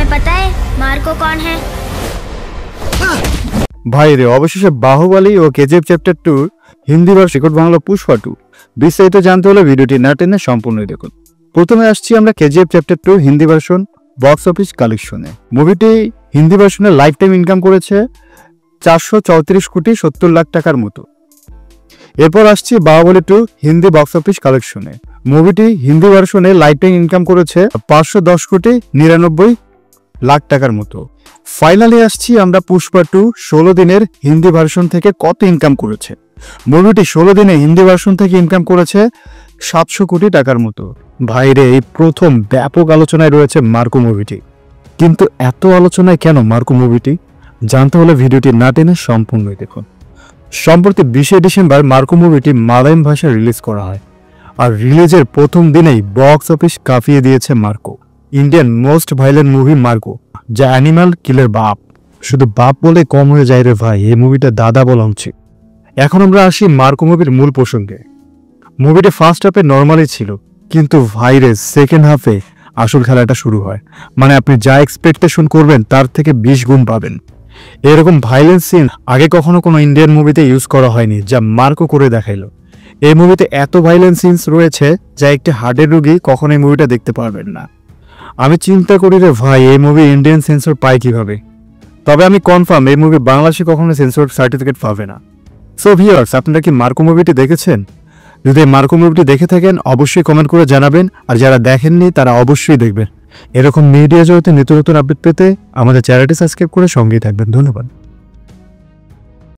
तुम्हें पता है मार्को कौन है? ভাই রে, অবশেষে বাহুবলী ও KGF chapter 2 Hindi version record Bangla Pushpa 2 বিস্তারিত জানতে হলে ভিডিওটি না টেনে সম্পূর্ণ দেখুন। প্রথমে আসছি আমরা KGF chapter 2 Hindi version box office কালেকশনে। মুভিটি হিন্দি ভার্সনে লাইফ টাইম ইনকাম করেছে 434 কোটি 70 লাখ টাকার মতো। এরপর আসছি বাহুবলী 2 হিন্দি বক্স অফিস কালেকশনে। মুভিটি হিন্দি ভার্সনে লাইফ টাইম ইনকাম করেছে 510 কোটি 99 লাখ টাকার মতো। ফাইনালি আসছি আমরা পুষ্পা 2 16 দিনের হিন্দি ভার্সন থেকে কত ইনকাম করেছে। মুভিটি 16 দিনে হিন্দি ভার্সন থেকে ইনকাম করেছে 700 কোটি টাকার মতো। ভাইরে, এই প্রথম ব্যাপক আলোচনায় রয়েছে মার্কো মুভিটি। কিন্তু এত আলোচনায় কেন মার্কো মুভিটি, জানতে হলে ভিডিওটি না টেনে সম্পূর্ণ দেখুন। সম্প্রতি 20 ডিসেম্বর মার্কো মুভিটি মালয়ালম ভাষায় রিলিজ করা হয়, আর রিলিজের প্রথম দিনেই বক্স অফিস কাঁপিয়ে দিয়েছে Marco. Indian most valiant movie Marco, যা অ্যানিমাল কিলের বাপ। শুধু বাপ বলে কম হয়ে যায় রে ভাই, এই মুভিটা দাদা বলা উচিত। এখন আমরা আসি মার্কো মুভির মূল প্রসঙ্গে। মুভিটি ফার্স্ট হাফে নর্মালি ছিল, কিন্তু ভাইরাস সেকেন্ড হাফে আসল খেলাটা শুরু হয়। মানে আপনি যা এক্সপেকটেশন করবেন তার থেকে 20 গুণ পাবেন। এরকম ভাইলেন্স সিন আগে কখনো কোনো ইন্ডিয়ান মুভিতে ইউজ করা হয়নি, যা মার্কো করে দেখাইলো। এই মুভিতে এত ভাইলেন্স সিনস রয়েছে যা একটি হার্টের রোগী কখনো এই মুভিটা দেখতে পারবেন না। আমি চিন্তা করি রে ভাই, এই মুভি ইন্ডিয়ান সেন্সর পায় কিভাবে। তবে আমি কনফার্ম এই মুভি বাংলাদেশে কখনো সেন্সর সার্টিফিকেট পাবে না। সো ভিউয়ার্স, আপনারা কি মার্কো মুভিটি দেখেছেন? যদি মার্কো মুভিটি দেখে থাকেন অবশ্যই কমেন্ট করে জানাবেন, আর যারা দেখেননি তারা অবশ্যই দেখবেন। এরকম মিডিয়া জগতে নিত্য নতুন আপডেট পেতে আমাদের চ্যানেলটি সাবস্ক্রাইব করে সঙ্গেই থাকবেন। ধন্যবাদ।